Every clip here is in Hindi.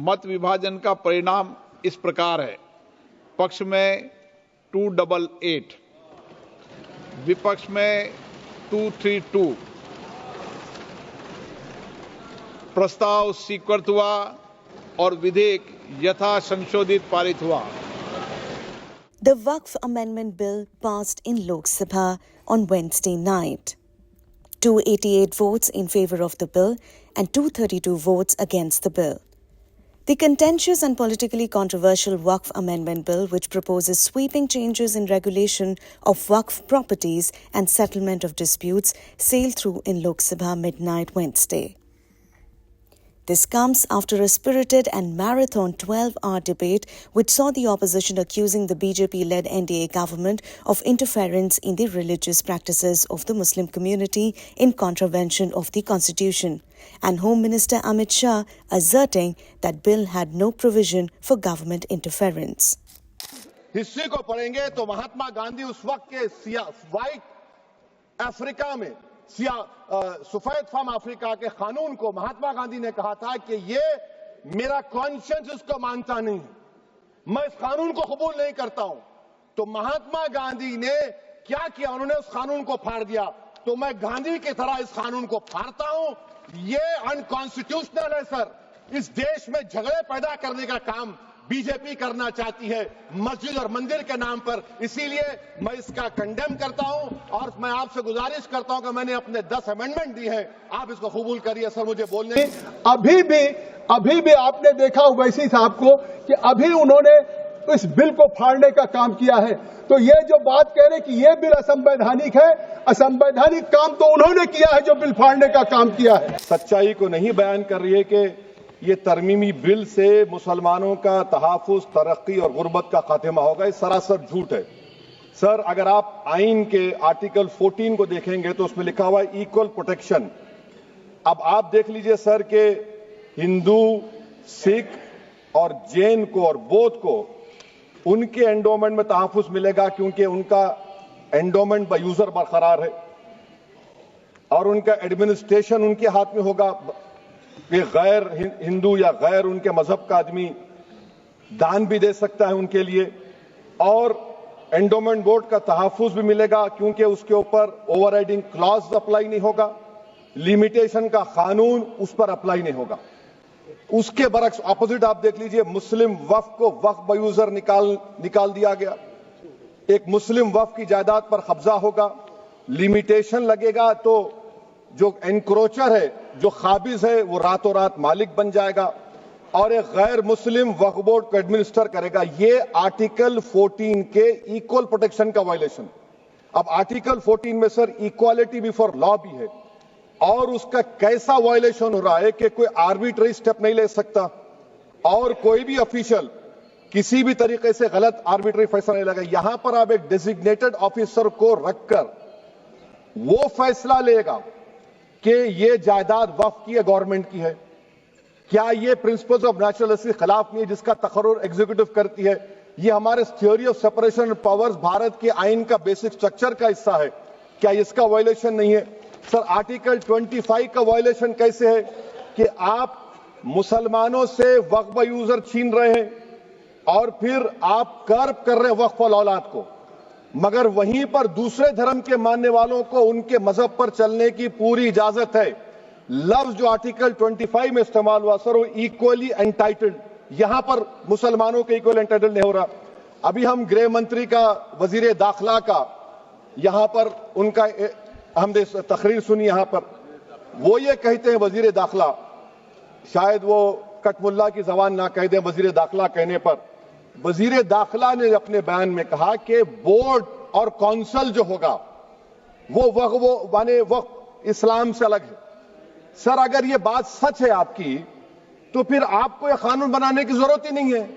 मत विभाजन का परिणाम इस प्रकार है। पक्ष में 288, विपक्ष में 232। प्रस्ताव स्वीकृत हुआ और विधेयक यथा संशोधित पारित हुआ। The Waqf Amendment Bill passed in Lok Sabha on Wednesday night. 288 votes in favour of the bill and 232 votes against the bill. The contentious and politically controversial Waqf Amendment Bill, which proposes sweeping changes in regulation of Waqf properties and settlement of disputes, sailed through in Lok Sabha midnight Wednesday. This comes after a spirited and marathon 12-hour debate which saw the opposition accusing the BJP-led NDA government of interference in the religious practices of the Muslim community in contravention of the Constitution, and Home Minister Amit Shah asserting that bill had no provision for government interference. History को पढ़ेंगे तो महात्मा गांधी उस वक्त के व्हाइट अफ्रीका में सफेद फार्म अफ्रीका के कानून को महात्मा गांधी ने कहा था कि ये मेरा कॉन्शियंस इसको मानता नहीं है, मैं इस कानून को कबूल नहीं करता हूं। तो महात्मा गांधी ने क्या किया, उन्होंने उस कानून को फाड़ दिया। तो मैं गांधी की तरह इस कानून को फाड़ता हूं। ये अनकॉन्स्टिट्यूशनल है सर। इस देश में झगड़े पैदा करने का काम बीजेपी करना चाहती है मस्जिद और मंदिर के नाम पर, इसीलिए मैं इसका कंडेम करता हूं और मैं आपसे गुजारिश करता हूं कि मैंने अपने 10 अमेंडमेंट दी हैं, आप इसको कबूल करिए। सर मुझे बोलने अभी भी आपने देखा वैसी साहब को कि अभी उन्होंने इस बिल को फाड़ने का काम किया है। तो ये जो बात कह रहे कि ये बिल असंवैधानिक है, असंवैधानिक काम तो उन्होंने किया है जो बिल फाड़ने का काम किया है। सच्चाई को नहीं बयान कर रही है कि ये तरमीमी बिल से मुसलमानों का तहफ़्फ़ुज़, तरक्की और गुर्बत का खात्मा होगा। ये सरासर झूठ है सर। अगर आप आइन के आर्टिकल 14 को देखेंगे तो उसमें लिखा हुआ है इक्वल प्रोटेक्शन। अब आप देख लीजिए सर कि हिंदू, सिख और जैन को और बौद्ध को उनके एंडोमेंट में तहफ़्फ़ुज़ मिलेगा क्योंकि उनका एंडोमेंट बाय यूजर बरकरार है और उनका एडमिनिस्ट्रेशन उनके हाथ में होगा। कि गैर हिंदू या गैर उनके मजहब का आदमी दान भी दे सकता है उनके लिए, और एंडोमेंट बोर्ड का तहफ़्फ़ुज़ भी मिलेगा क्योंकि उसके ऊपर ओवरराइडिंग क्लॉज अप्लाई नहीं होगा, लिमिटेशन का कानून उस पर अप्लाई नहीं होगा। उसके बरक्स ऑपोजिट आप देख लीजिए, मुस्लिम वक्फ को वक्फ बाय यूजर निकाल दिया गया। एक मुस्लिम वक्फ की जायदाद पर कब्जा होगा, लिमिटेशन लगेगा तो जो एनक्रोचर है, जो खाबिज है, वो रातों रात मालिक बन जाएगा और एक गैर मुस्लिम वक्फ बोर्ड को एडमिनिस्टर करेगा। ये आर्टिकल 14 के इक्वल प्रोटेक्शन का वायलेशन। अब आर्टिकल 14 में सर इक्वालिटी बिफोर लॉ भी है और उसका कैसा वायलेशन हो रहा है कि कोई आर्बिट्ररी स्टेप नहीं ले सकता और कोई भी ऑफिशियल किसी भी तरीके से गलत आर्बिट्ररी फैसला नहीं लेगा। यहां पर आप एक डेजिग्नेटेड ऑफिसर को रखकर वो फैसला लेगा कि ये जायदाद वक्फ की है, गवर्नमेंट की है। क्या ये प्रिंसिपल्स ऑफ नेचुरल के खिलाफ नहीं है जिसका तकर्रुर एग्जीक्यूटिव करती है? ये हमारे theory of separation of powers Bharat के आइन का बेसिक स्ट्रक्चर का हिस्सा है। क्या इसका वायलेशन नहीं है? सर आर्टिकल 25 का वायलेशन कैसे है कि आप मुसलमानों से वक्फ यूजर छीन रहे हैं और फिर आप कर्ब कर रहे हैं वक्फ औलाद को, मगर वहीं पर दूसरे धर्म के मानने वालों को उनके मजहब पर चलने की पूरी इजाजत है। लफ्ज जो आर्टिकल 25 में इस्तेमाल हुआ सर वो इक्वली एंटाइटल्ड, यहां पर मुसलमानों के इक्वल एंटाइटल्ड नहीं हो रहा। अभी हम गृह मंत्री का, वजीर दाखिला का यहां पर उनका हमने तकरीर सुनी, यहां पर वो ये कहते हैं वजीर दाखिला, शायद वो कटमुल्ला की जबान ना कह दें, वजीर दाखिला कहने पर वजीर दाखिला ने अपने बयान में कहा कि बोर्ड और काउंसिल जो होगा वो माने वक्फ इस्लाम से अलग है। सर अगर ये बात सच है आपकी तो फिर आपको यह कानून बनाने की जरूरत ही नहीं है,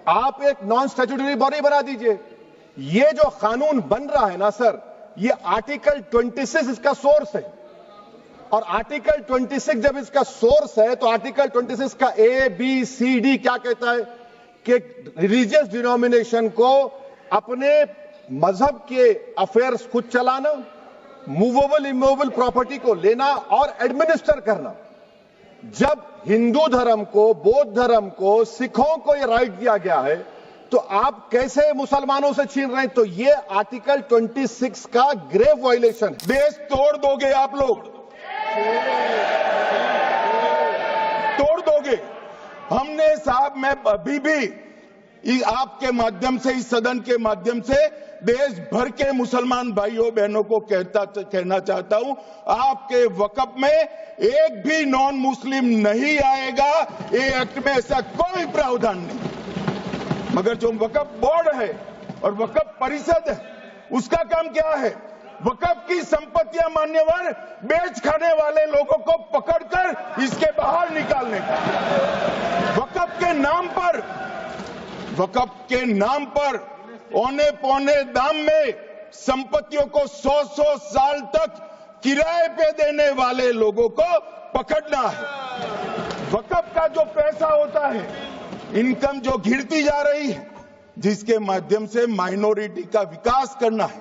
आप एक नॉन स्टैट्यूटरी बॉडी बना दीजिए। ये जो कानून बन रहा है ना सर, ये आर्टिकल 26 इसका सोर्स है और आर्टिकल 26 जब इसका सोर्स है तो आर्टिकल 26 का ABCD क्या कहता है कि रिलीजियस डिनोमिनेशन को अपने मजहब के अफेयर्स खुद चलाना, मूवेबल इमूवेबल प्रॉपर्टी को लेना और एडमिनिस्टर करना, जब हिंदू धर्म को, बौद्ध धर्म को, सिखों को ये राइट दिया गया है, तो आप कैसे मुसलमानों से छीन रहे हैं? तो ये आर्टिकल 26 का ग्रेव वायलेशन है। देश तोड़ दोगे आप लोग, तोड़ दोगे। हमने साहब, मैं अभी भी आपके माध्यम से, इस सदन के माध्यम से देश भर के मुसलमान भाइयों बहनों को कहना चाहता हूं, आपके वक्फ में एक भी नॉन मुस्लिम नहीं आएगा। ये एक्ट में ऐसा कोई प्रावधान नहीं। मगर जो वक्फ बोर्ड है और वक्फ परिषद है, उसका काम क्या है? वक्फ की संपत्तियां मान्यवर बेच खाने वाले लोगों को पकड़कर इसके बाहर निकालने का। वक्फ के नाम पर औने पौने दाम में संपत्तियों को 100 साल तक किराए पे देने वाले लोगों को पकड़ना है। वक्फ का जो पैसा होता है, इनकम जो गिरती जा रही है, जिसके माध्यम से माइनॉरिटी का विकास करना है,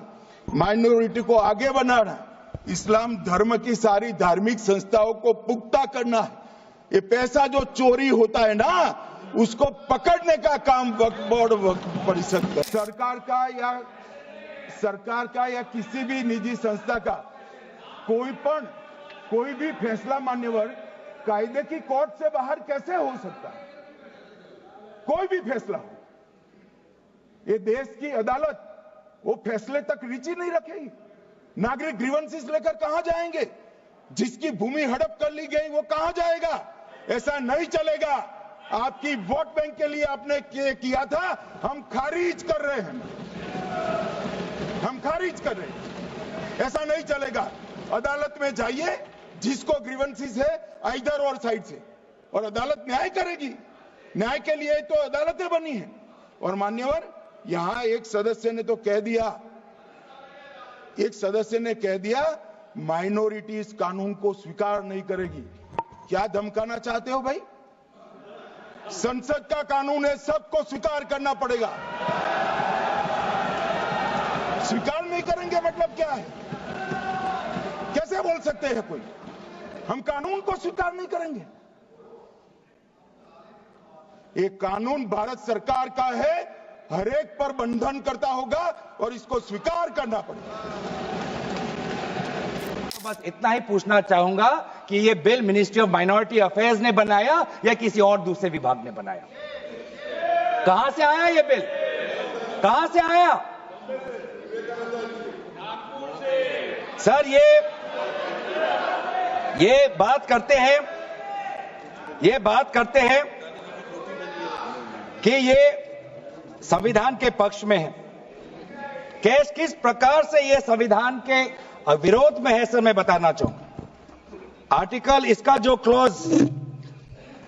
माइनॉरिटी को आगे बढ़ाना है, इस्लाम धर्म की सारी धार्मिक संस्थाओं को पुख्ता करना है। ये पैसा जो चोरी होता है ना, उसको पकड़ने का काम वक्फ बोर्ड, वक्फ परिषद का, सरकार का या किसी भी निजी संस्था का कोई भी फैसला मान्यवर कायदे की कोर्ट से बाहर कैसे हो सकता है? कोई भी फैसला हो, ये देश की अदालत वो फैसले तक रीच नहीं रखेगी। नागरिक ग्रीवेंसेस लेकर कहां जाएंगे? जिसकी भूमि हड़प कर ली गई वो कहां जाएगा? ऐसा नहीं चलेगा। आपकी वोट बैंक के लिए आपने किया था, हम खारिज कर रहे हैं, हम खारिज कर रहे हैं। ऐसा नहीं चलेगा। अदालत में जाइए, जिसको ग्रीवेंसेस है इधर और साइड से, और अदालत न्याय करेगी। न्याय के लिए तो अदालतें बनी है। और मान्यवर, यहां एक सदस्य ने तो कह दिया, माइनॉरिटी इस कानून को स्वीकार नहीं करेगी। क्या धमकाना चाहते हो भाई? संसद का कानून है, सबको स्वीकार करना पड़ेगा। स्वीकार नहीं करेंगे मतलब क्या है? कैसे बोल सकते हैं कोई? हम कानून को स्वीकार नहीं करेंगे। ये कानून भारत सरकार का है, हर एक पर बंधन करता होगा और इसको स्वीकार करना पड़ेगा। बस इतना ही पूछना चाहूंगा कि ये bill ministry of minority affairs ने बनाया या किसी और दूसरे विभाग ने बनाया? कहां से आया ये बिल? कहां से आया? सर, ये बात करते हैं कि ये संविधान के पक्ष में है। किस प्रकार से ये संविधान के विरोध में है, सर, मैं बताना चाहूंगा। आर्टिकल, इसका जो क्लॉज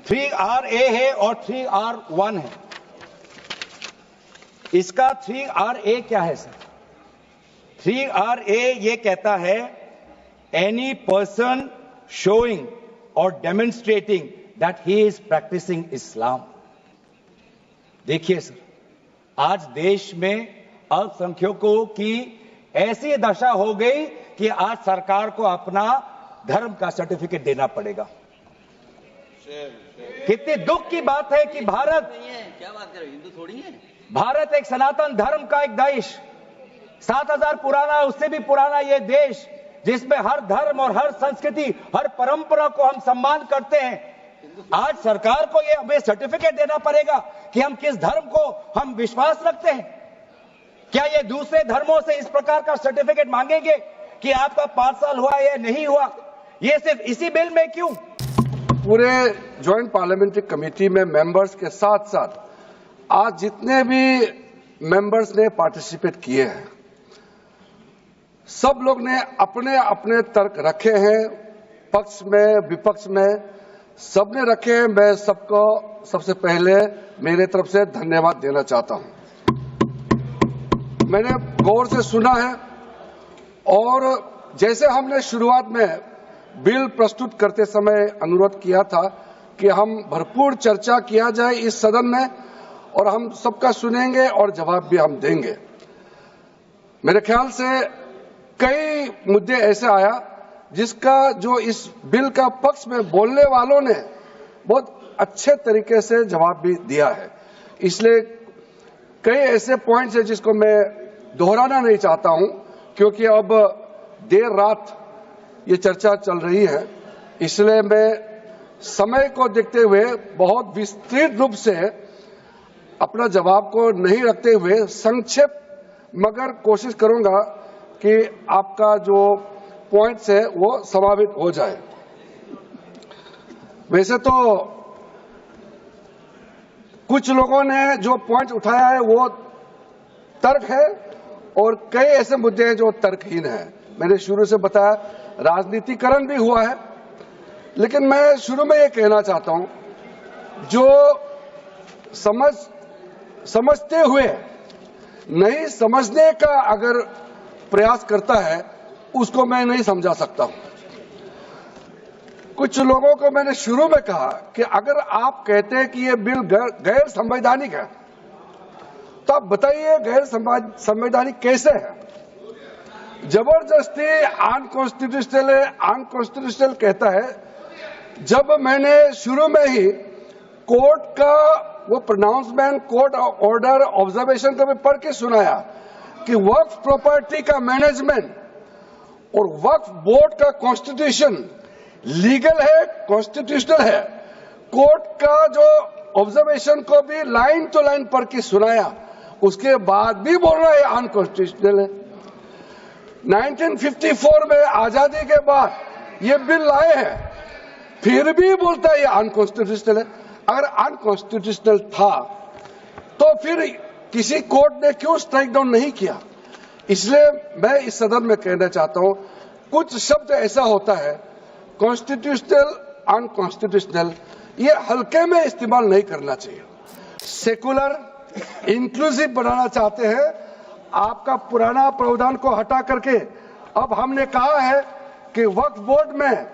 3RA है और 3R1 है। इसका 3RA क्या है सर? 3RA ये कहता है, any person showing or demonstrating that he is practising Islam. देखिए सर, आज देश में अल्पसंख्यकों की ऐसी दशा हो गई कि आज सरकार को अपना धर्म का सर्टिफिकेट देना पड़ेगा। कितनी दुख की बात है कि भारत, क्या बात कर रहे हो? हिंदू थोड़ी है। भारत एक सनातन धर्म का एक देश, 7000 पुराना, उससे भी पुराना ये देश, जिसमें हर धर्म और हर संस्कृति, हर परंपरा को हम सम्मान करते हैं। आज सरकार को ये हमें सर्टिफिकेट देना पड़ेगा कि हम किस धर्म को हम विश्वास रखते हैं। क्या ये दूसरे धर्मों से इस प्रकार का सर्टिफिकेट मांगेंगे कि आपका 5 साल हुआ या नहीं हुआ? ये सिर्फ इसी बिल में क्यों? पूरे ज्वाइंट पार्लियामेंट्री कमेटी में मेंबर्स के साथ साथ आज जितने भी मेंबर्स ने पार्टिसिपेट किए हैं, सब लोग ने अपने अपने तर्क रखे हैं, पक्ष में विपक्ष में सबने रखे हैं। मैं सबको सबसे पहले मेरे तरफ से धन्यवाद देना चाहता हूं। मैंने गौर से सुना है और जैसे हमने शुरुआत में बिल प्रस्तुत करते समय अनुरोध किया था कि हम भरपूर चर्चा किया जाए इस सदन में और हम सबका सुनेंगे और जवाब भी हम देंगे। मेरे ख्याल से कई मुद्दे ऐसे आया जिसका जो इस बिल का पक्ष में बोलने वालों ने बहुत अच्छे तरीके से जवाब भी दिया है। इसलिए कई ऐसे पॉइंट्स हैं जिसको मैं दोहराना नहीं चाहता हूं, क्योंकि अब देर रात ये चर्चा चल रही है। इसलिए मैं समय को देखते हुए बहुत विस्तृत रूप से अपना जवाब को नहीं रखते हुए संक्षेप मगर कोशिश करूंगा कि आपका जो पॉइंट्स है वो समावित हो जाए। वैसे तो कुछ लोगों ने जो पॉइंट उठाया है वो तर्क है और कई ऐसे मुद्दे हैं जो तर्कहीन है। मैंने शुरू से बताया राजनीतिकरण भी हुआ है, लेकिन मैं शुरू में ये कहना चाहता हूं, जो समझते हुए नहीं समझने का अगर प्रयास करता है उसको मैं नहीं समझा सकता हूं। कुछ लोगों को मैंने शुरू में कहा कि अगर आप कहते हैं कि ये बिल गैर संवैधानिक है तो आप बताइए गैर संवैधानिक कैसे है। जबरदस्ती अनकॉन्स्टिट्यूशनल है, अनकॉन्स्टिट्यूशनल कहता है। जब मैंने शुरू में ही कोर्ट का वो प्रोनाउंसमेंट, कोर्ट ऑर्डर, ऑब्जर्वेशन को भी पढ़ के सुनाया कि वक्फ प्रॉपर्टी का मैनेजमेंट और वक्फ बोर्ड का कॉन्स्टिट्यूशन लीगल है, कॉन्स्टिट्यूशनल है, कोर्ट का जो ऑब्जर्वेशन को भी लाइन टू लाइन पढ़ के सुनाया, उसके बाद भी बोल रहा है अनकॉन्स्टिट्यूशनल है। 1954 में आजादी के बाद ये बिल लाए हैं, फिर भी बोलता है ये अनकॉन्स्टिट्यूशनल है। अगर अनकॉन्स्टिट्यूशनल था तो फिर किसी कोर्ट ने क्यों स्ट्राइक डाउन नहीं किया। इसलिए मैं इस सदन में कहना चाहता हूं, कुछ शब्द ऐसा होता है कॉन्स्टिट्यूशनल, अनकॉन्स्टिट्यूशनल, ये हल्के में इस्तेमाल नहीं करना चाहिए। सेकुलर, इंक्लूसिव बनाना चाहते हैं। आपका पुराना प्रावधान को हटा करके अब हमने कहा है कि वक्फ बोर्ड में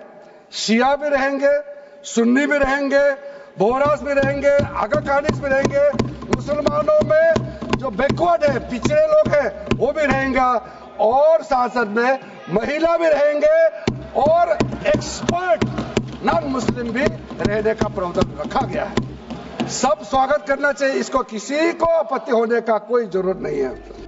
शिया भी रहेंगे, सुन्नी भी रहेंगे, बोहरास भी रहेंगे, आगा कानिक्स भी रहेंगे, मुसलमानों में जो बैकवर्ड है, पिछड़े लोग हैं, वो भी रहेंगे, और संसद में महिला भी रहेंगे और एक्सपर्ट नॉन मुस्लिम भी रहने का प्रावधान रखा गया है। सब स्वागत करना चाहिए, इसको किसी को आपत्ति होने का कोई जरूरत नहीं है।